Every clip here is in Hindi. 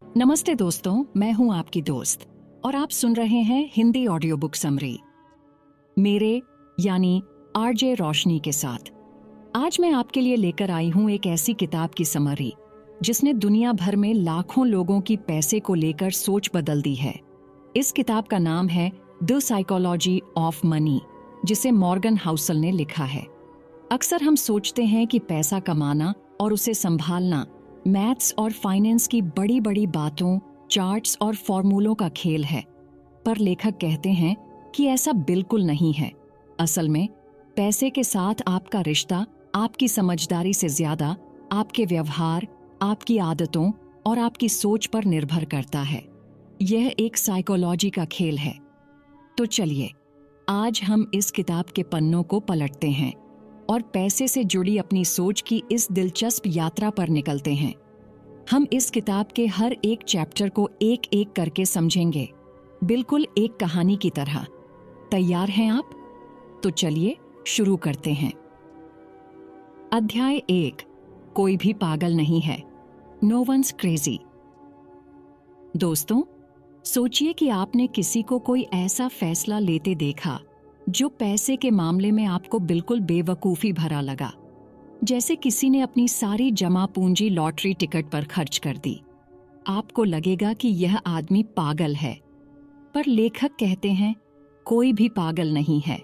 नमस्ते दोस्तों, मैं हूं आपकी दोस्त और आप सुन रहे हैं हिंदी ऑडियो बुक समरी मेरे यानी आरजे रोशनी के साथ। आज मैं आपके लिए लेकर आई हूं एक ऐसी किताब की समरी जिसने दुनिया भर में लाखों लोगों की पैसे को लेकर सोच बदल दी है। इस किताब का नाम है द साइकोलॉजी ऑफ मनी, जिसे मॉर्गन हाउसल ने लिखा है। अक्सर हम सोचते हैं कि पैसा कमाना और उसे संभालना मैथ्स और फाइनेंस की बड़ी बड़ी बातों, चार्ट्स और फॉर्मूलों का खेल है, पर लेखक कहते हैं कि ऐसा बिल्कुल नहीं है। असल में पैसे के साथ आपका रिश्ता आपकी समझदारी से ज्यादा आपके व्यवहार, आपकी आदतों और आपकी सोच पर निर्भर करता है। यह एक साइकोलॉजी का खेल है। तो चलिए, आज हम इस किताब के पन्नों को पलटते हैं और पैसे से जुड़ी अपनी सोच की इस दिलचस्प यात्रा पर निकलते हैं। हम इस किताब के हर एक चैप्टर को एक एक करके समझेंगे, बिल्कुल एक कहानी की तरह। तैयार हैं आप? तो चलिए शुरू करते हैं। अध्याय 1, कोई भी पागल नहीं है। No one's crazy. दोस्तों, सोचिए कि आपने किसी को कोई ऐसा फैसला लेते देखा जो पैसे के मामले में आपको बिल्कुल बेवकूफी भरा लगा, जैसे किसी ने अपनी सारी जमा पूंजी लॉटरी टिकट पर खर्च कर दी। आपको लगेगा कि यह आदमी पागल है, पर लेखक कहते हैं कोई भी पागल नहीं है।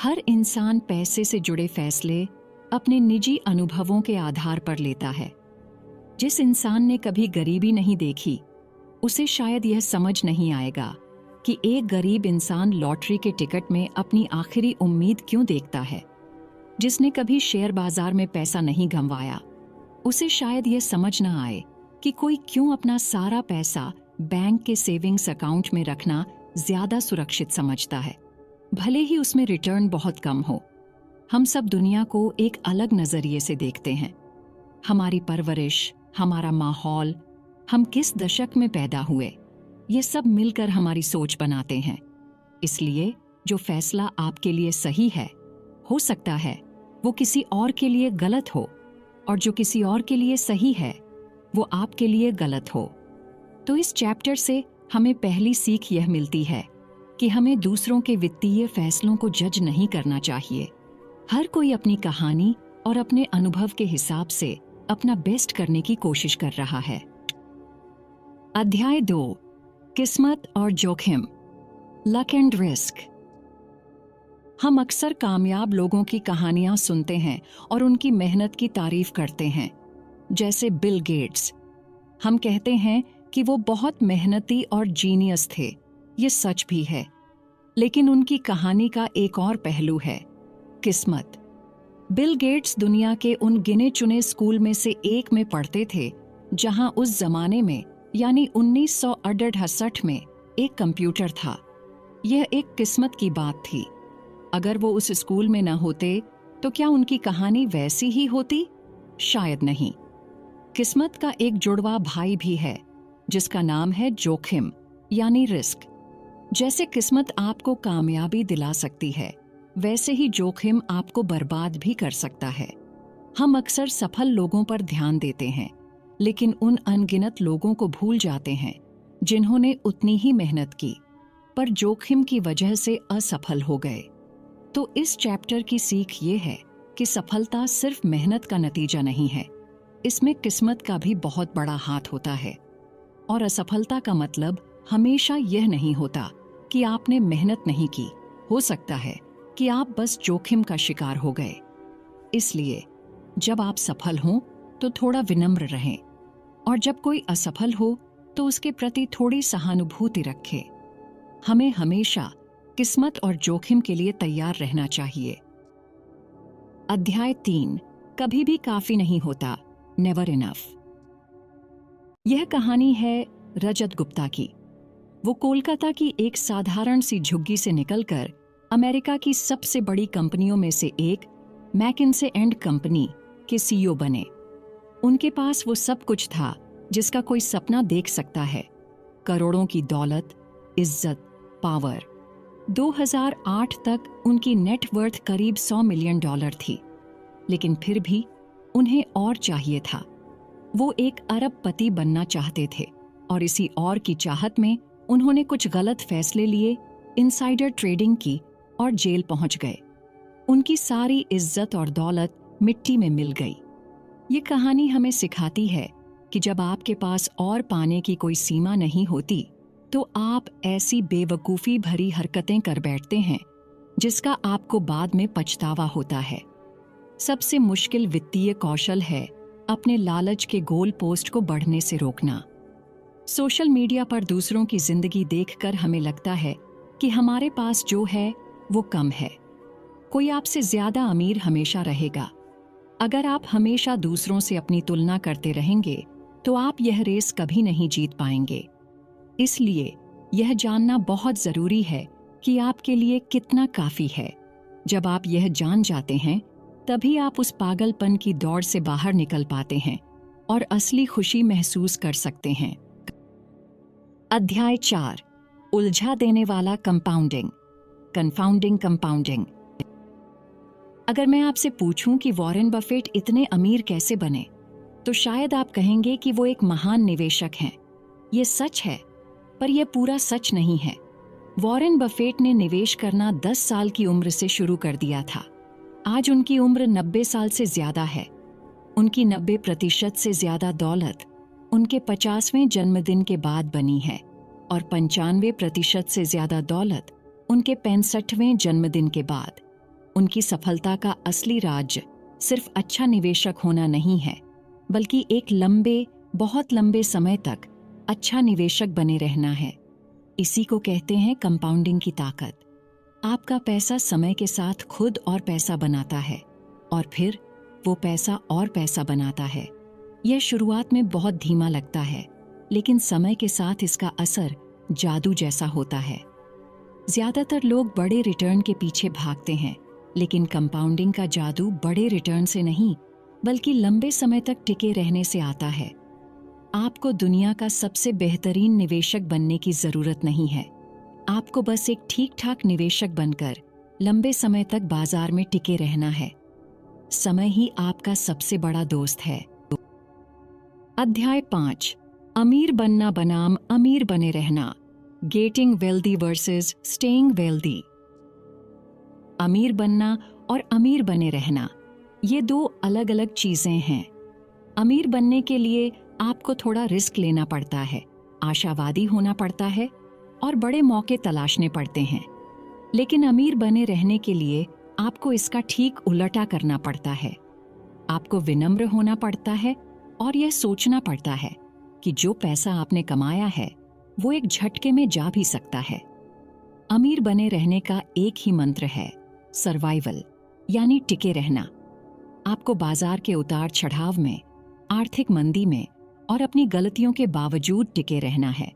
हर इंसान पैसे से जुड़े फैसले अपने निजी अनुभवों के आधार पर लेता है। जिस इंसान ने कभी गरीबी नहीं देखी, उसे शायद यह समझ नहीं आएगा कि एक गरीब इंसान लॉटरी के टिकट में अपनी आखिरी उम्मीद क्यों देखता है। जिसने कभी शेयर बाजार में पैसा नहीं गंवाया, उसे शायद यह समझ न आए कि कोई क्यों अपना सारा पैसा बैंक के सेविंग्स अकाउंट में रखना ज्यादा सुरक्षित समझता है, भले ही उसमें रिटर्न बहुत कम हो। हम सब दुनिया को एक अलग नजरिए से देखते हैं। हमारी परवरिश, हमारा माहौल, हम किस दशक में पैदा हुए, ये सब मिलकर हमारी सोच बनाते हैं। इसलिए जो फैसला आपके लिए सही है, हो सकता है वो किसी और के लिए गलत हो, और जो किसी और के लिए सही है वो आपके लिए गलत हो। तो इस चैप्टर से हमें पहली सीख यह मिलती है कि हमें दूसरों के वित्तीय फैसलों को जज नहीं करना चाहिए। हर कोई अपनी कहानी और अपने अनुभव के हिसाब से अपना बेस्ट करने की कोशिश कर रहा है। अध्याय 2, किस्मत और जोखिम, लक एंड रिस्क। हम अक्सर कामयाब लोगों की कहानियां सुनते हैं और उनकी मेहनत की तारीफ करते हैं, जैसे बिल गेट्स। हम कहते हैं कि वो बहुत मेहनती और जीनियस थे। ये सच भी है, लेकिन उनकी कहानी का एक और पहलू है, किस्मत। बिल गेट्स दुनिया के उन गिने चुने स्कूल में से एक में पढ़ते थे जहां उस जमाने में यानी 1968 में एक कंप्यूटर था। यह एक किस्मत की बात थी। अगर वो उस स्कूल में न होते तो क्या उनकी कहानी वैसी ही होती? शायद नहीं। किस्मत का एक जुड़वा भाई भी है जिसका नाम है जोखिम यानी रिस्क। जैसे किस्मत आपको कामयाबी दिला सकती है, वैसे ही जोखिम आपको बर्बाद भी कर सकता है। हम अक्सर सफल लोगों पर ध्यान देते हैं, लेकिन उन अनगिनत लोगों को भूल जाते हैं जिन्होंने उतनी ही मेहनत की पर जोखिम की वजह से असफल हो गए। तो इस चैप्टर की सीख ये है कि सफलता सिर्फ मेहनत का नतीजा नहीं है, इसमें किस्मत का भी बहुत बड़ा हाथ होता है। और असफलता का मतलब हमेशा यह नहीं होता कि आपने मेहनत नहीं की, हो सकता है कि आप बस जोखिम का शिकार हो गए। इसलिए जब आप सफल हों तो थोड़ा विनम्र रहें, और जब कोई असफल हो तो उसके प्रति थोड़ी सहानुभूति रखें। हमें हमेशा किस्मत और जोखिम के लिए तैयार रहना चाहिए। अध्याय 3, कभी भी काफी नहीं होता, नेवर इनफ। यह कहानी है रजत गुप्ता की। वो कोलकाता की एक साधारण सी झुग्गी से निकलकर अमेरिका की सबसे बड़ी कंपनियों में से एक मैकिन्से एंड कंपनी के सीईओ बने। उनके पास वो सब कुछ था जिसका कोई सपना देख सकता है, करोड़ों की दौलत, इज्जत, पावर। 2008 तक उनकी नेटवर्थ करीब $100 मिलियन थी, लेकिन फिर भी उन्हें और चाहिए था। वो एक अरबपति बनना चाहते थे, और इसी और की चाहत में उन्होंने कुछ गलत फैसले लिए, इनसाइडर ट्रेडिंग की और जेल पहुंच गए। उनकी सारी इज्जत और दौलत मिट्टी में मिल गई। ये कहानी हमें सिखाती है कि जब आपके पास और पाने की कोई सीमा नहीं होती तो आप ऐसी बेवकूफ़ी भरी हरकतें कर बैठते हैं जिसका आपको बाद में पछतावा होता है। सबसे मुश्किल वित्तीय कौशल है अपने लालच के गोल पोस्ट को बढ़ने से रोकना। सोशल मीडिया पर दूसरों की जिंदगी देखकर हमें लगता है कि हमारे पास जो है वो कम है। कोई आपसे ज्यादा अमीर हमेशा रहेगा। अगर आप हमेशा दूसरों से अपनी तुलना करते रहेंगे तो आप यह रेस कभी नहीं जीत पाएंगे। इसलिए यह जानना बहुत जरूरी है कि आपके लिए कितना काफी है। जब आप यह जान जाते हैं तभी आप उस पागलपन की दौड़ से बाहर निकल पाते हैं और असली खुशी महसूस कर सकते हैं। अध्याय 4, उलझा देने वाला कंपाउंडिंग, कन्फाउंडिंग कंपाउंडिंग। अगर मैं आपसे पूछूं कि वॉरेन बफेट इतने अमीर कैसे बने, तो शायद आप कहेंगे कि वो एक महान निवेशक हैं। ये सच है, पर यह पूरा सच नहीं है। वॉरेन बफेट ने निवेश करना 10 साल की उम्र से शुरू कर दिया था। आज उनकी उम्र 90 साल से ज्यादा है। उनकी 90% से ज्यादा दौलत उनके 50वें जन्मदिन के बाद बनी है और 95% से ज्यादा दौलत उनके 65वें जन्मदिन के बाद। उनकी सफलता का असली राज सिर्फ अच्छा निवेशक होना नहीं है, बल्कि एक लंबे, बहुत लंबे समय तक अच्छा निवेशक बने रहना है। इसी को कहते हैं कंपाउंडिंग की ताकत। आपका पैसा समय के साथ खुद और पैसा बनाता है और फिर वो पैसा और पैसा बनाता है। यह शुरुआत में बहुत धीमा लगता है, लेकिन समय के साथ इसका असर जादू जैसा होता है। ज्यादातर लोग बड़े रिटर्न के पीछे भागते हैं, लेकिन कंपाउंडिंग का जादू बड़े रिटर्न से नहीं, बल्कि लंबे समय तक टिके रहने से आता है। आपको दुनिया का सबसे बेहतरीन निवेशक बनने की जरूरत नहीं है। आपको बस एक ठीक-ठाक निवेशक बनकर लंबे समय तक बाजार में टिके रहना है। समय ही आपका सबसे बड़ा दोस्त है। अध्याय 5, अमीर बनना बनाम अमीर बने रहना, getting wealthy versus staying wealthy. अमीर बनना और अमीर बने रहना, ये दो अलग अलग चीजें हैं। अमीर बनने के लिए आपको थोड़ा रिस्क लेना पड़ता है, आशावादी होना पड़ता है और बड़े मौके तलाशने पड़ते हैं। लेकिन अमीर बने रहने के लिए आपको इसका ठीक उलटा करना पड़ता है। आपको विनम्र होना पड़ता है और यह सोचना पड़ता है कि जो पैसा आपने कमाया है वो एक झटके में जा भी सकता है। अमीर बने रहने का एक ही मंत्र है, सर्वाइवल, यानी टिके रहना। आपको बाजार के उतार चढ़ाव में, आर्थिक मंदी में और अपनी गलतियों के बावजूद टिके रहना है।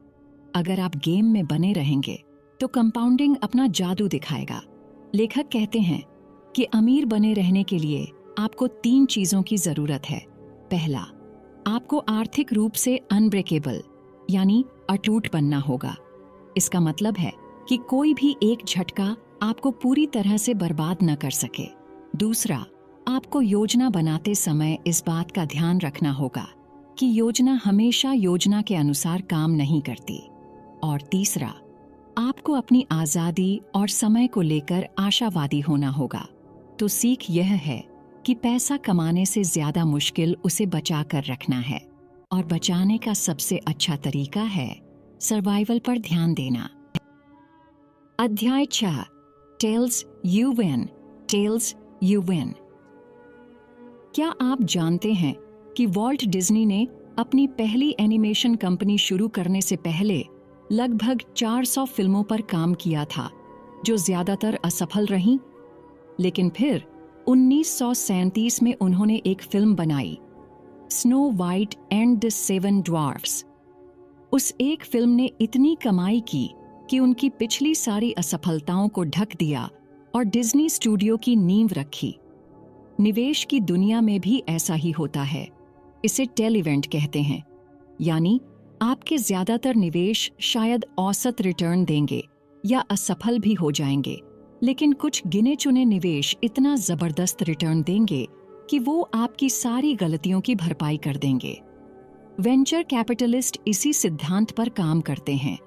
अगर आप गेम में बने रहेंगे तो कंपाउंडिंग अपना जादू दिखाएगा। लेखक कहते हैं कि अमीर बने रहने के लिए आपको 3 चीजों की जरूरत है। पहला, आपको आर्थिक रूप से अनब्रेकेबल यानी अटूट बनना होगा। इसका मतलब है कि कोई भी एक झटका आपको पूरी तरह से बर्बाद न कर सके। दूसरा, आपको योजना बनाते समय इस बात का ध्यान रखना होगा कि योजना हमेशा योजना के अनुसार काम नहीं करती। और तीसरा, आपको अपनी आजादी और समय को लेकर आशावादी होना होगा। तो सीख यह है कि पैसा कमाने से ज्यादा मुश्किल उसे बचा कर रखना है, और बचाने का सबसे अच्छा तरीका है सर्वाइवल पर ध्यान देना। अध्याय 6, tells you win, tells you win. क्या आप जानते हैं कि वॉल्ट डिज्नी ने अपनी पहली एनिमेशन कंपनी शुरू करने से पहले लगभग 400 फिल्मों पर काम किया था, जो ज्यादातर असफल रहीं? लेकिन फिर 1937 में उन्होंने एक फिल्म बनाई, snow white and the 7 dwarfs. उस एक फिल्म ने इतनी कमाई की कि उनकी पिछली सारी असफलताओं को ढक दिया और डिज्नी स्टूडियो की नींव रखी। निवेश की दुनिया में भी ऐसा ही होता है। इसे टेल इवेंट कहते हैं, यानी आपके ज्यादातर निवेश शायद औसत रिटर्न देंगे या असफल भी हो जाएंगे, लेकिन कुछ गिने चुने निवेश इतना जबरदस्त रिटर्न देंगे कि वो आपकी सारी गलतियों की भरपाई कर देंगे। वेंचर कैपिटलिस्ट इसी सिद्धांत पर काम करते हैं।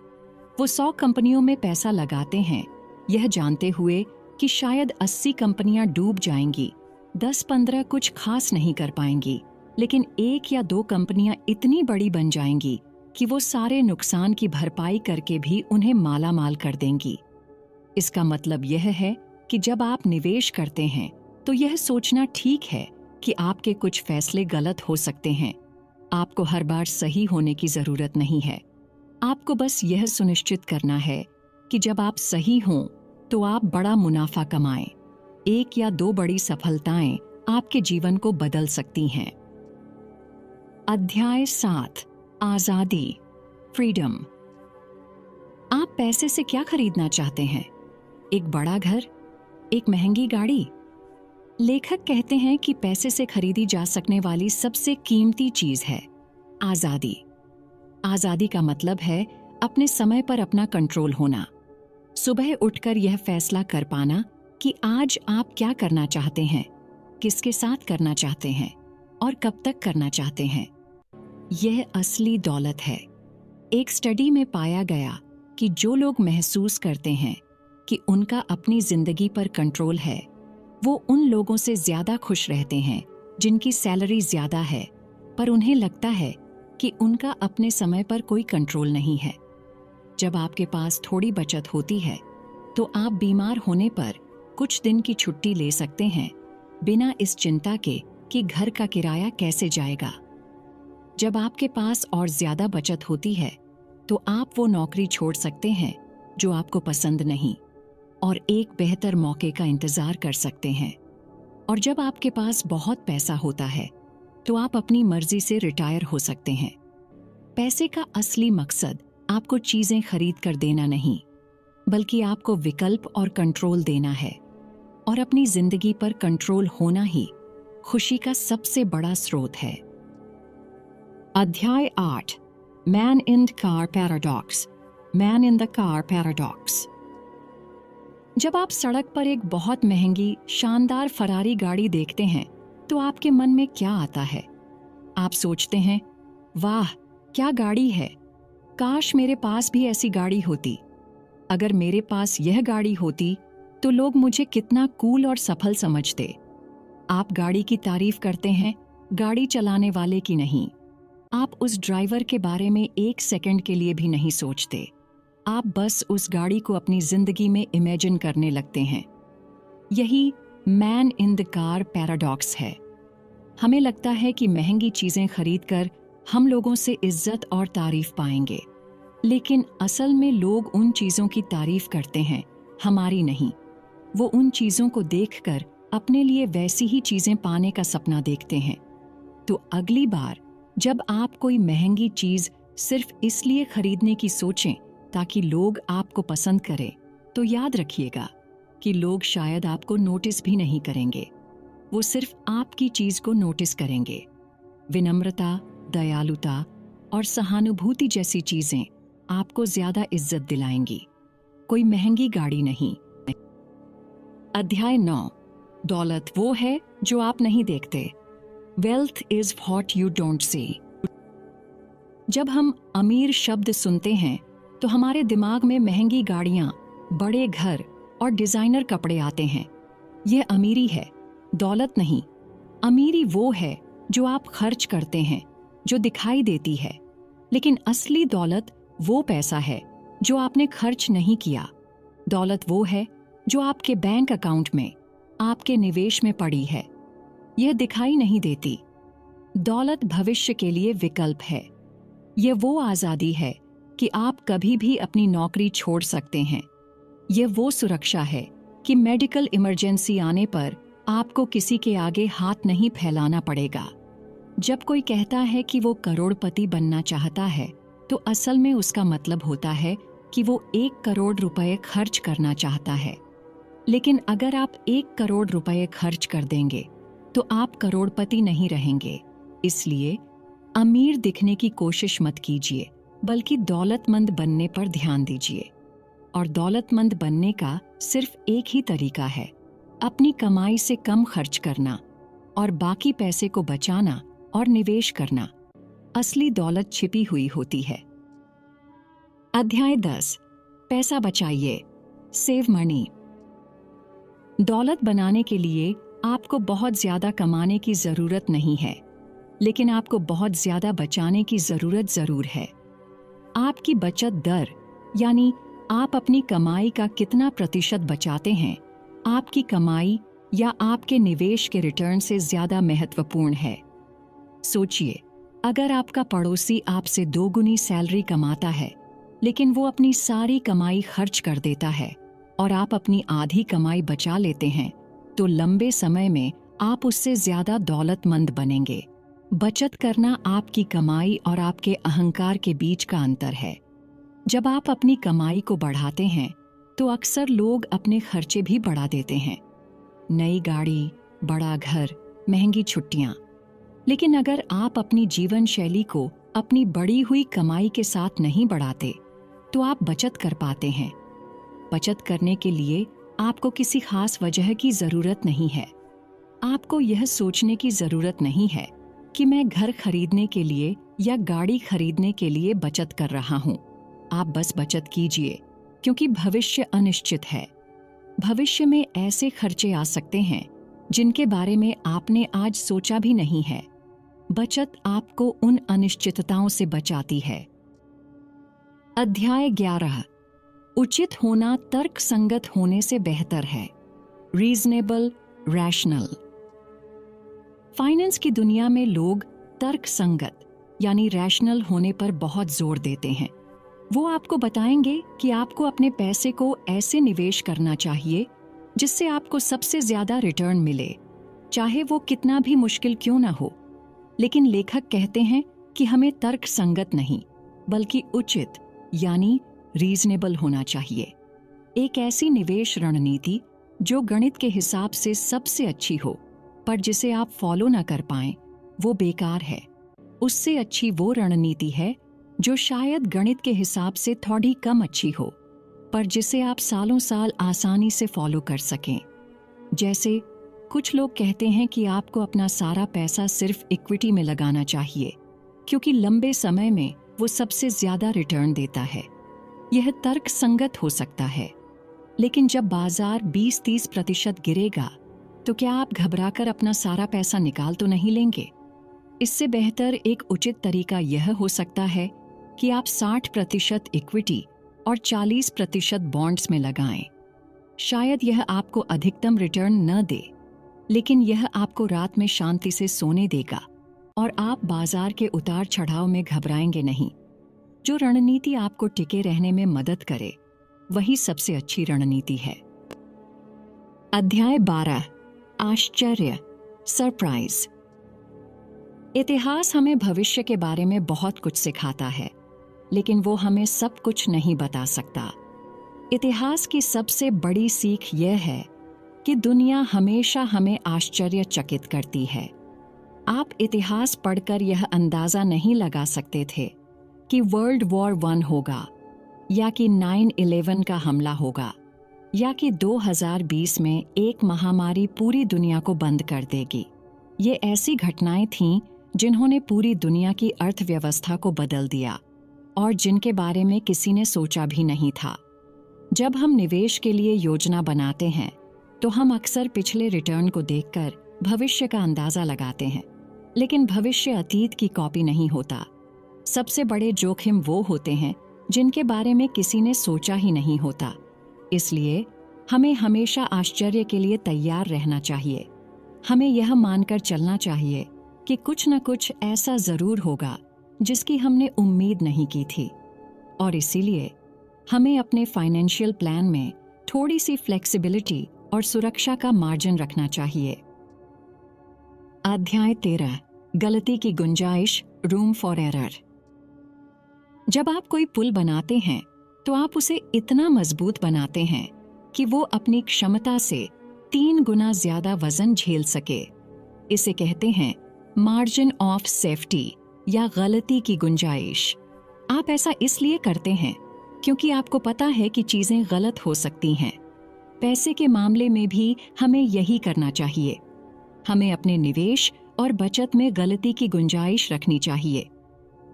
वो 100 कंपनियों में पैसा लगाते हैं, यह जानते हुए कि शायद 80 कंपनियां डूब जाएंगी, 10-15 कुछ खास नहीं कर पाएंगी, लेकिन 1 या 2 कंपनियां इतनी बड़ी बन जाएंगी कि वो सारे नुकसान की भरपाई करके भी उन्हें माला माल कर देंगी। इसका मतलब यह है कि जब आप निवेश करते हैं तो यह सोचना ठीक है कि आपके कुछ फैसले गलत हो सकते हैं। आपको हर बार सही होने की जरूरत नहीं है। आपको बस यह सुनिश्चित करना है कि जब आप सही हों तो आप बड़ा मुनाफा कमाएं। 1 या 2 बड़ी सफलताएं आपके जीवन को बदल सकती हैं। अध्याय 7, आजादी, फ्रीडम। आप पैसे से क्या खरीदना चाहते हैं? एक बड़ा घर? एक महंगी गाड़ी? लेखक कहते हैं कि पैसे से खरीदी जा सकने वाली सबसे कीमती चीज है आजादी। आजादी का मतलब है अपने समय पर अपना कंट्रोल होना। सुबह उठकर यह फैसला कर पाना कि आज आप क्या करना चाहते हैं, किसके साथ करना चाहते हैं और कब तक करना चाहते हैं। यह असली दौलत है। एक स्टडी में पाया गया कि जो लोग महसूस करते हैं कि उनका अपनी जिंदगी पर कंट्रोल है, वो उन लोगों से ज्यादा खुश रहते हैं जिनकी सैलरी ज्यादा है पर उन्हें लगता है कि उनका अपने समय पर कोई कंट्रोल नहीं है। जब आपके पास थोड़ी बचत होती है तो आप बीमार होने पर कुछ दिन की छुट्टी ले सकते हैं बिना इस चिंता के कि घर का किराया कैसे जाएगा। जब आपके पास और ज्यादा बचत होती है तो आप वो नौकरी छोड़ सकते हैं जो आपको पसंद नहीं और एक बेहतर मौके का इंतजार कर सकते हैं। और जब आपके पास बहुत पैसा होता है तो आप अपनी मर्जी से रिटायर हो सकते हैं। पैसे का असली मकसद आपको चीजें खरीद कर देना नहीं, बल्कि आपको विकल्प और कंट्रोल देना है। और अपनी जिंदगी पर कंट्रोल होना ही खुशी का सबसे बड़ा स्रोत है। अध्याय 8, man in the car paradox, man in the car paradox. जब आप सड़क पर एक बहुत महंगी शानदार फरारी गाड़ी देखते हैं तो आपके मन में क्या आता है? आप सोचते हैं, वाह क्या गाड़ी है, काश मेरे पास भी ऐसी गाड़ी होती। अगर मेरे पास यह गाड़ी होती तो लोग मुझे कितना कूल और सफल समझते। आप गाड़ी की तारीफ करते हैं, गाड़ी चलाने वाले की नहीं। आप उस ड्राइवर के बारे में 1 सेकंड के लिए भी नहीं सोचते। आप बस उस गाड़ी को अपनी जिंदगी में इमेजिन करने लगते हैं। यही man in the car paradox है। हमें लगता है कि महंगी चीजें खरीदकर हम लोगों से इज्जत और तारीफ पाएंगे, लेकिन असल में लोग उन चीजों की तारीफ करते हैं, हमारी नहीं। वो उन चीजों को देखकर अपने लिए वैसी ही चीजें पाने का सपना देखते हैं। तो अगली बार जब आप कोई महंगी चीज सिर्फ इसलिए खरीदने की सोचें ताकि लोग आपको पसंद करें, तो याद रखिएगा कि लोग शायद आपको नोटिस भी नहीं करेंगे। वो सिर्फ आपकी चीज को नोटिस करेंगे। विनम्रता, दयालुता और सहानुभूति जैसी चीजें आपको ज्यादा इज्जत दिलाएंगी, कोई महंगी गाड़ी नहीं। अध्याय 9, दौलत वो है जो आप नहीं देखते। Wealth is what you don't see. जब हम अमीर शब्द सुनते हैं तो हमारे दिमाग में महंगी गाड़ियां, बड़े घर और डिजाइनर कपड़े आते हैं। यह अमीरी है, दौलत नहीं। अमीरी वो है जो आप खर्च करते हैं, जो दिखाई देती है। लेकिन असली दौलत वो पैसा है जो आपने खर्च नहीं किया। दौलत वो है जो आपके बैंक अकाउंट में, आपके निवेश में पड़ी है। यह दिखाई नहीं देती। दौलत भविष्य के लिए विकल्प है। यह वो आजादी है कि आप कभी भी अपनी नौकरी छोड़ सकते हैं। यह वो सुरक्षा है कि मेडिकल इमरजेंसी आने पर आपको किसी के आगे हाथ नहीं फैलाना पड़ेगा। जब कोई कहता है कि वो करोड़पति बनना चाहता है, तो असल में उसका मतलब होता है कि वो 1 करोड़ रुपए खर्च करना चाहता है। लेकिन अगर आप 1 करोड़ रुपए खर्च कर देंगे तो आप करोड़पति नहीं रहेंगे। इसलिए अमीर दिखने की कोशिश मत कीजिए, बल्कि दौलतमंद बनने पर ध्यान दीजिए। और दौलतमंद बनने का सिर्फ एक ही तरीका है, अपनी कमाई से कम खर्च करना और बाकी पैसे को बचाना और निवेश करना। असली दौलत छिपी हुई होती है। अध्याय 10, पैसा बचाइए, सेव मनी। दौलत बनाने के लिए आपको बहुत ज्यादा कमाने की जरूरत नहीं है, लेकिन आपको बहुत ज्यादा बचाने की जरूरत जरूर है। आपकी बचत दर, यानी आप अपनी कमाई का कितना प्रतिशत बचाते हैं, आपकी कमाई या आपके निवेश के रिटर्न से ज्यादा महत्वपूर्ण है। सोचिए, अगर आपका पड़ोसी आपसे 2 गुनी सैलरी कमाता है, लेकिन वो अपनी सारी कमाई खर्च कर देता है और आप अपनी आधी कमाई बचा लेते हैं, तो लंबे समय में आप उससे ज्यादा दौलतमंद बनेंगे। बचत करना आपकी कमाई और आपके अहंकार के बीच का अंतर है। जब आप अपनी कमाई को बढ़ाते हैं, तो अक्सर लोग अपने खर्चे भी बढ़ा देते हैं। नई गाड़ी, बड़ा घर, महंगी छुट्टियां। लेकिन अगर आप अपनी जीवन शैली को अपनी बढ़ी हुई कमाई के साथ नहीं बढ़ाते, तो आप बचत कर पाते हैं। बचत करने के लिए आपको किसी खास वजह की जरूरत नहीं है। आपको यह सोचने की जरूरत नहीं है कि मैं घर खरीदने के लिए या गाड़ी खरीदने के लिए बचत कर रहा हूं। आप बस बचत कीजिए, क्योंकि भविष्य अनिश्चित है। भविष्य में ऐसे खर्चे आ सकते हैं जिनके बारे में आपने आज सोचा भी नहीं है। बचत आपको उन अनिश्चितताओं से बचाती है। अध्याय 11, उचित होना तर्कसंगत होने से बेहतर है। Reasonable, rational. फाइनेंस की दुनिया में लोग तर्कसंगत यानी रैशनल होने पर बहुत जोर देते हैं। वो आपको बताएंगे कि आपको अपने पैसे को ऐसे निवेश करना चाहिए जिससे आपको सबसे ज्यादा रिटर्न मिले, चाहे वो कितना भी मुश्किल क्यों ना हो। लेकिन लेखक कहते हैं कि हमें तर्कसंगत नहीं, बल्कि उचित यानी रीजनेबल होना चाहिए। एक ऐसी निवेश रणनीति जो गणित के हिसाब से सबसे अच्छी हो, पर जिसे आप फॉलो न कर पाएं, वो बेकार है। उससे अच्छी वो रणनीति है जो शायद गणित के हिसाब से थोड़ी कम अच्छी हो, पर जिसे आप सालों साल आसानी से फॉलो कर सकें। जैसे कुछ लोग कहते हैं कि आपको अपना सारा पैसा सिर्फ इक्विटी में लगाना चाहिए, क्योंकि लंबे समय में वो सबसे ज्यादा रिटर्न देता है। यह तर्कसंगत हो सकता है, लेकिन जब बाजार 20-30% गिरेगा, तो क्या आप घबराकर अपना सारा पैसा निकाल तो नहीं लेंगे? इससे बेहतर एक उचित तरीका यह हो सकता है कि आप 60% इक्विटी और 40% बॉन्ड्स में लगाएं। शायद यह आपको अधिकतम रिटर्न न दे, लेकिन यह आपको रात में शांति से सोने देगा और आप बाजार के उतार चढ़ाव में घबराएंगे नहीं। जो रणनीति आपको टिके रहने में मदद करे, वही सबसे अच्छी रणनीति है। अध्याय 12, आश्चर्य, सरप्राइज। इतिहास हमें भविष्य के बारे में बहुत कुछ सिखाता है, लेकिन वो हमें सब कुछ नहीं बता सकता। इतिहास की सबसे बड़ी सीख यह है कि दुनिया हमेशा हमें आश्चर्यचकित करती है। आप इतिहास पढ़कर यह अंदाजा नहीं लगा सकते थे कि वर्ल्ड वॉर 1 होगा, या कि 9/11 का हमला होगा, या कि 2020 में एक महामारी पूरी दुनिया को बंद कर देगी। ये ऐसी घटनाएं थीं जिन्होंने पूरी दुनिया की अर्थव्यवस्था को बदल दिया और जिनके बारे में किसी ने सोचा भी नहीं था। जब हम निवेश के लिए योजना बनाते हैं, तो हम अक्सर पिछले रिटर्न को देखकर भविष्य का अंदाजा लगाते हैं, लेकिन भविष्य अतीत की कॉपी नहीं होता। सबसे बड़े जोखिम वो होते हैं जिनके बारे में किसी ने सोचा ही नहीं होता। इसलिए हमें हमेशा आश्चर्य के लिए तैयार रहना चाहिए। हमें यह मानकर चलना चाहिए कि कुछ न कुछ ऐसा जरूर होगा जिसकी हमने उम्मीद नहीं की थी, और इसीलिए हमें अपने फाइनेंशियल प्लान में थोड़ी सी फ्लेक्सिबिलिटी और सुरक्षा का मार्जिन रखना चाहिए। अध्याय 13, गलती की गुंजाइश, रूम फॉर एरर। जब आप कोई पुल बनाते हैं, तो आप उसे इतना मजबूत बनाते हैं कि वो अपनी क्षमता से 3 गुना ज्यादा वजन झेल सके। इसे कहते हैं मार्जिन ऑफ सेफ्टी या गलती की गुंजाइश। आप ऐसा इसलिए करते हैं क्योंकि आपको पता है कि चीजें गलत हो सकती हैं। पैसे के मामले में भी हमें यही करना चाहिए। हमें अपने निवेश और बचत में गलती की गुंजाइश रखनी चाहिए,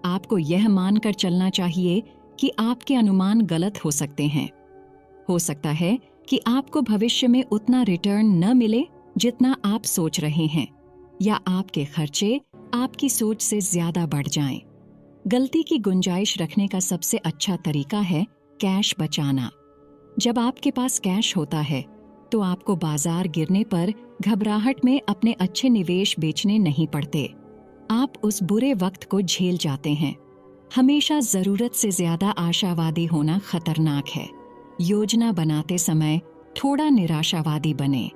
आपको यह मानकर चलना चाहिए कि आपके अनुमान गलत हो सकते हैं। हो सकता है कि आपको भविष्य में उतना रिटर्न न मिले जितना आप सोच रहे हैं, या आपके खर्चे आपकी सोच से ज्यादा बढ़ जाएं। गलती की गुंजाइश रखने का सबसे अच्छा तरीका है कैश बचाना। जब आपके पास कैश होता है तो आपको बाजार गिरने पर घबराहट में अपने अच्छे निवेश बेचने नहीं पड़ते। आप उस बुरे वक्त को झेल जाते हैं। हमेशा जरूरत से ज्यादा आशावादी होना खतरनाक है। योजना बनाते समय थोड़ा निराशावादी बने,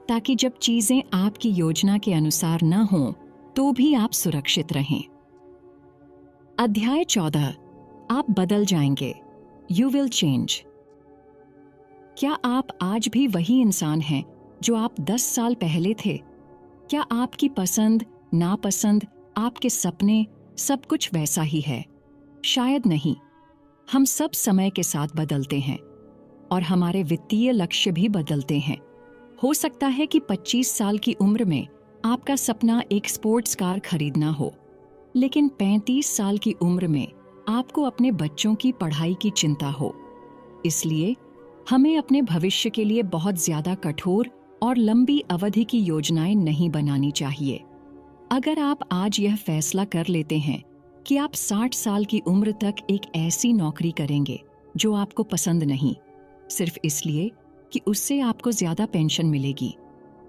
ताकि जब चीजें आपकी योजना के अनुसार न हों तो भी आप सुरक्षित रहें। अध्याय 14, आप बदल जाएंगे। You will change. क्या आप आज भी वही इंसान हैं जो आप 10 साल पहले थे? क्या आपकी पसंद, नापसंद, आपके सपने, सब कुछ वैसा ही है? शायद नहीं। हम सब समय के साथ बदलते हैं और हमारे वित्तीय लक्ष्य भी बदलते हैं। हो सकता है कि 25 साल की उम्र में आपका सपना एक स्पोर्ट्स कार खरीदना हो, लेकिन 35 साल की उम्र में आपको अपने बच्चों की पढ़ाई की चिंता हो। इसलिए हमें अपने भविष्य के लिए बहुत ज्यादा कठोर और लंबी अवधि की योजनाएं नहीं बनानी चाहिए। अगर आप आज यह फैसला कर लेते हैं कि आप 60 साल की उम्र तक एक ऐसी नौकरी करेंगे जो आपको पसंद नहीं, सिर्फ इसलिए कि उससे आपको ज्यादा पेंशन मिलेगी,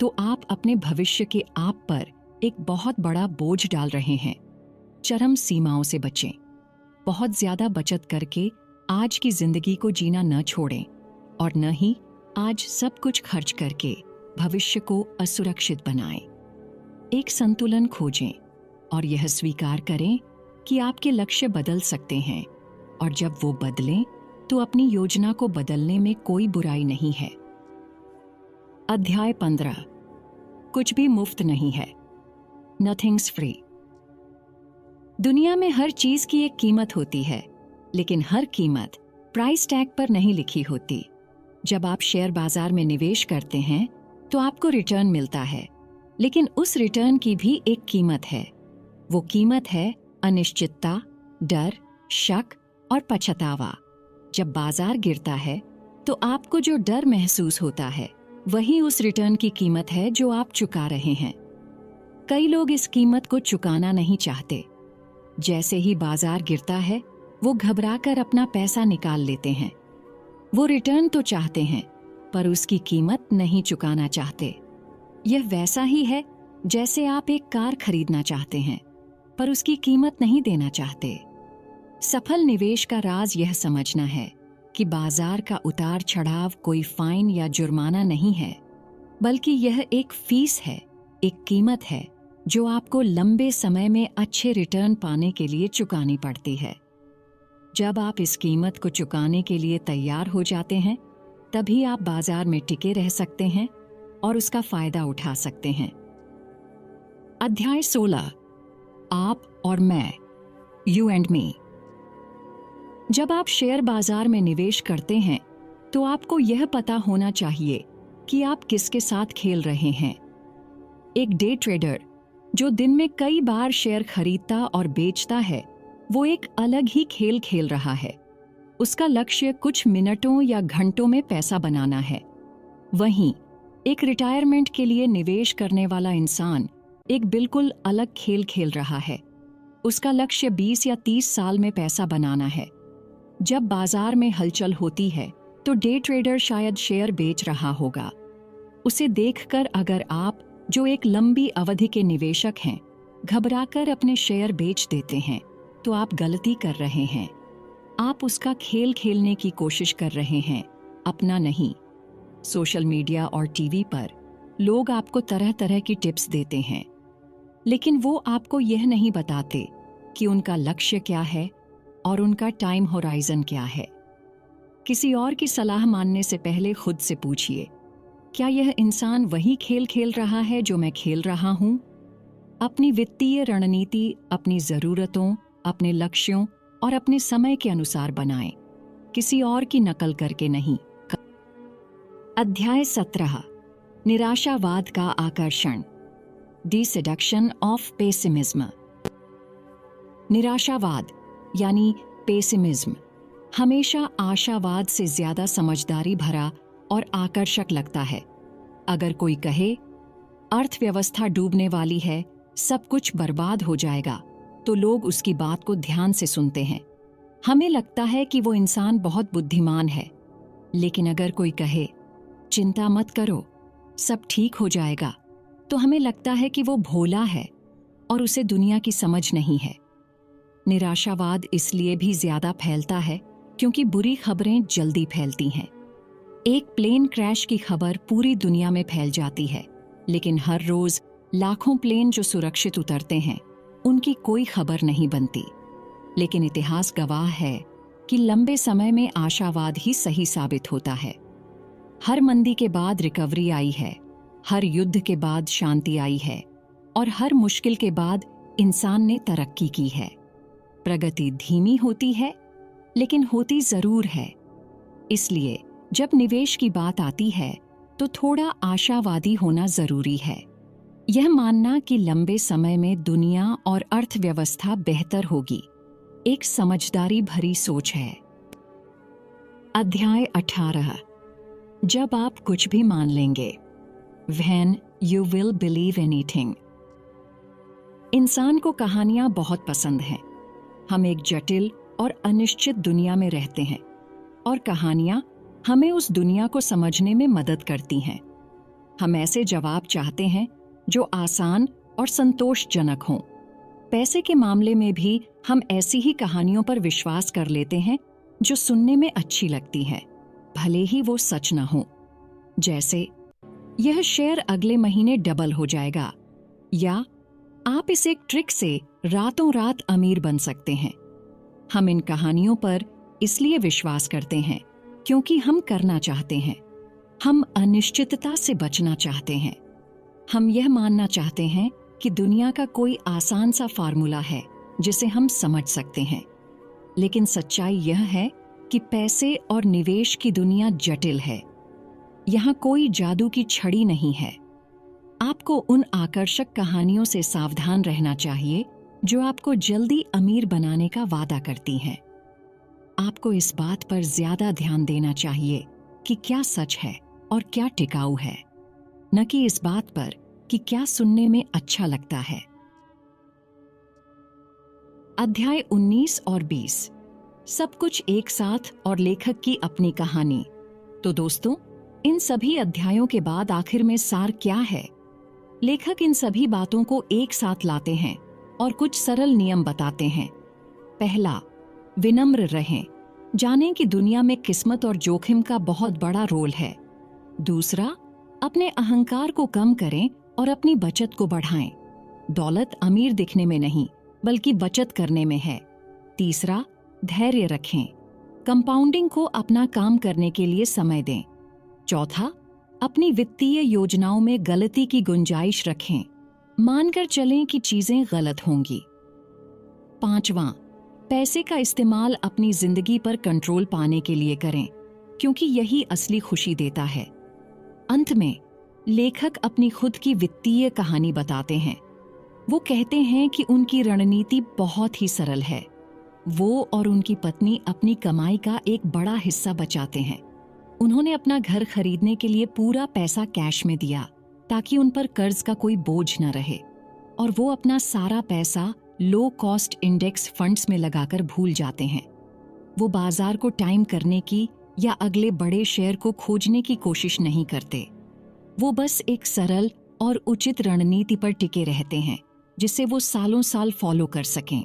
तो आप अपने भविष्य के आप पर एक बहुत बड़ा बोझ डाल रहे हैं। चरम सीमाओं से बचें। बहुत ज्यादा बचत करके आज की जिंदगी को जीना न छोड़ें, और न ही आज सब कुछ खर्च करके भविष्य को असुरक्षित बनाएं। एक संतुलन खोजें और यह स्वीकार करें कि आपके लक्ष्य बदल सकते हैं, और जब वो बदलें तो अपनी योजना को बदलने में कोई बुराई नहीं है। अध्याय 15, कुछ भी मुफ्त नहीं है। Nothings free. दुनिया में हर चीज की एक कीमत होती है, लेकिन हर कीमत प्राइस टैग पर नहीं लिखी होती। जब आप शेयर बाजार में निवेश करते हैं तो आपको रिटर्न मिलता है, लेकिन उस रिटर्न की भी एक कीमत है। वो कीमत है अनिश्चितता, डर, शक और पछतावा। जब बाजार गिरता है तो आपको जो डर महसूस होता है वही उस रिटर्न की कीमत है जो आप चुका रहे हैं। कई लोग इस कीमत को चुकाना नहीं चाहते। जैसे ही बाजार गिरता है वो घबराकर अपना पैसा निकाल लेते हैं। वो रिटर्न तो चाहते हैं पर उसकी कीमत नहीं चुकाना चाहते। यह वैसा ही है जैसे आप एक कार खरीदना चाहते हैं पर उसकी कीमत नहीं देना चाहते। सफल निवेश का राज यह समझना है कि बाजार का उतार चढ़ाव कोई फाइन या जुर्माना नहीं है, बल्कि यह एक फीस है, एक कीमत है जो आपको लंबे समय में अच्छे रिटर्न पाने के लिए चुकानी पड़ती है। जब आप इस कीमत को चुकाने के लिए तैयार हो जाते हैं, तभी आप बाजार में टिके रह सकते हैं और उसका फायदा उठा सकते हैं। अध्याय 16, आप और मैं, यू एंड मी। जब आप शेयर बाजार में निवेश करते हैं तो आपको यह पता होना चाहिए कि आप किसके साथ खेल रहे हैं। एक डे ट्रेडर जो दिन में कई बार शेयर खरीदता और बेचता है, वो एक अलग ही खेल खेल रहा है। उसका लक्ष्य कुछ मिनटों या घंटों में पैसा बनाना है। वहीं एक रिटायरमेंट के लिए निवेश करने वाला इंसान एक बिल्कुल अलग खेल खेल रहा है। उसका लक्ष्य 20 या 30 साल में पैसा बनाना है। जब बाजार में हलचल होती है तो डे ट्रेडर शायद शेयर बेच रहा होगा। उसे देखकर अगर आप, जो एक लंबी अवधि के निवेशक हैं, घबराकर अपने शेयर बेच देते हैं तो आप गलती कर रहे हैं। आप उसका खेल खेलने की कोशिश कर रहे हैं, अपना नहीं। सोशल मीडिया और टीवी पर लोग आपको तरह तरह की टिप्स देते हैं, लेकिन वो आपको यह नहीं बताते कि उनका लक्ष्य क्या है और उनका टाइम होराइजन क्या है। किसी और की सलाह मानने से पहले खुद से पूछिए, क्या यह इंसान वही खेल खेल रहा है जो मैं खेल रहा हूं? अपनी वित्तीय रणनीति अपनी जरूरतों, अपने लक्ष्यों और अपने समय के अनुसार बनाएं, किसी और की नकल करके नहीं। अध्याय 17, निराशावाद का आकर्षण, दी सेडक्शन ऑफ पेसिमिज्म। निराशावाद यानी पेसिमिज्म हमेशा आशावाद से ज्यादा समझदारी भरा और आकर्षक लगता है। अगर कोई कहे अर्थव्यवस्था डूबने वाली है, सब कुछ बर्बाद हो जाएगा, तो लोग उसकी बात को ध्यान से सुनते हैं। हमें लगता है कि वो इंसान बहुत बुद्धिमान है। लेकिन अगर कोई कहे चिंता मत करो, सब ठीक हो जाएगा, तो हमें लगता है कि वो भोला है और उसे दुनिया की समझ नहीं है। निराशावाद इसलिए भी ज्यादा फैलता है क्योंकि बुरी खबरें जल्दी फैलती हैं। एक प्लेन क्रैश की खबर पूरी दुनिया में फैल जाती है, लेकिन हर रोज लाखों प्लेन जो सुरक्षित उतरते हैं उनकी कोई खबर नहीं बनती। लेकिन इतिहास गवाह है कि लंबे समय में आशावाद ही सही साबित होता है। हर मंदी के बाद रिकवरी आई है, हर युद्ध के बाद शांति आई है और हर मुश्किल के बाद इंसान ने तरक्की की है। प्रगति धीमी होती है, लेकिन होती जरूर है। इसलिए जब निवेश की बात आती है तो थोड़ा आशावादी होना जरूरी है। यह मानना कि लंबे समय में दुनिया और अर्थव्यवस्था बेहतर होगी एक समझदारी भरी सोच है। अध्याय 18 जब आप कुछ भी मान लेंगे। When you will believe anything। इंसान को कहानियां बहुत पसंद हैं। हम एक जटिल और अनिश्चित दुनिया में रहते हैं और कहानियां हमें उस दुनिया को समझने में मदद करती हैं। हम ऐसे जवाब चाहते हैं जो आसान और संतोषजनक हों। पैसे के मामले में भी हम ऐसी ही कहानियों पर विश्वास कर लेते हैं जो सुनने में अच्छी लगती हैं, भले ही वो सच न हो। जैसे यह शेयर अगले महीने डबल हो जाएगा, या आप इस एक ट्रिक से रातों रात अमीर बन सकते हैं। हम इन कहानियों पर इसलिए विश्वास करते हैं क्योंकि हम करना चाहते हैं। हम अनिश्चितता से बचना चाहते हैं। हम यह मानना चाहते हैं कि दुनिया का कोई आसान सा फार्मूला है जिसे हम समझ सकते हैं। लेकिन सच्चाई यह है कि पैसे और निवेश की दुनिया जटिल है। यहाँ कोई जादू की छड़ी नहीं है। आपको उन आकर्षक कहानियों से सावधान रहना चाहिए जो आपको जल्दी अमीर बनाने का वादा करती हैं। आपको इस बात पर ज्यादा ध्यान देना चाहिए कि क्या सच है और क्या टिकाऊ है, न कि इस बात पर कि क्या सुनने में अच्छा लगता है। अध्याय 19 और 20 सब कुछ एक साथ और लेखक की अपनी कहानी। तो दोस्तों, इन सभी अध्यायों के बाद आखिर में सार क्या है? लेखक इन सभी बातों को एक साथ लाते हैं और कुछ सरल नियम बताते हैं। पहला, विनम्र रहें। जानें कि दुनिया में किस्मत और जोखिम का बहुत बड़ा रोल है। दूसरा, अपने अहंकार को कम करें और अपनी बचत को बढ़ाएं। दौलत अमीर दिखने में नहीं, बल्कि बचत करने में है। तीसरा, धैर्य रखें। कंपाउंडिंग को अपना काम करने के लिए समय दें। चौथा, अपनी वित्तीय योजनाओं में गलती की गुंजाइश रखें। मानकर चलें कि चीजें गलत होंगी। पांचवां, पैसे का इस्तेमाल अपनी जिंदगी पर कंट्रोल पाने के लिए करें, क्योंकि यही असली खुशी देता है। अंत में लेखक अपनी खुद की वित्तीय कहानी बताते हैं। वो कहते हैं कि उनकी रणनीति बहुत ही सरल है। वो और उनकी पत्नी अपनी कमाई का एक बड़ा हिस्सा बचाते हैं। उन्होंने अपना घर खरीदने के लिए पूरा पैसा कैश में दिया ताकि उन पर कर्ज का कोई बोझ न रहे, और वो अपना सारा पैसा लो कॉस्ट इंडेक्स फंड्स में लगाकर भूल जाते हैं। वो बाजार को टाइम करने की या अगले बड़े शेयर को खोजने की कोशिश नहीं करते। वो बस एक सरल और उचित रणनीति पर टिके रहते हैं जिसे वो सालों साल फॉलो कर सकें।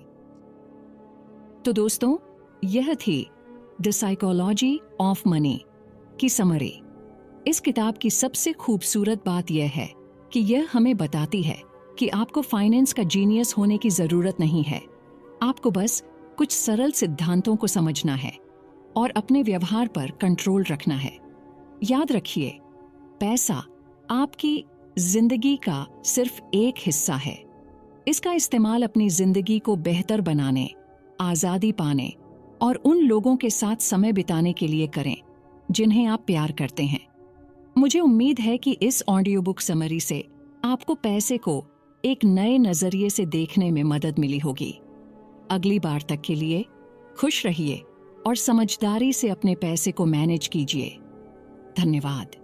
तो दोस्तों, यह थी द साइकोलॉजी ऑफ मनी की समरी। इस किताब की सबसे खूबसूरत बात यह है कि यह हमें बताती है कि आपको फाइनेंस का जीनियस होने की जरूरत नहीं है। आपको बस कुछ सरल सिद्धांतों को समझना है और अपने व्यवहार पर कंट्रोल रखना है। याद रखिए, पैसा आपकी जिंदगी का सिर्फ एक हिस्सा है। इसका इस्तेमाल अपनी जिंदगी को बेहतर बनाने, आजादी पाने और उन लोगों के साथ समय बिताने के लिए करें जिन्हें आप प्यार करते हैं। मुझे उम्मीद है कि इस ऑडियो बुक समरी से आपको पैसे को एक नए नजरिए से देखने में मदद मिली होगी। अगली बार तक के लिए खुश रहिए और समझदारी से अपने पैसे को मैनेज कीजिए। धन्यवाद।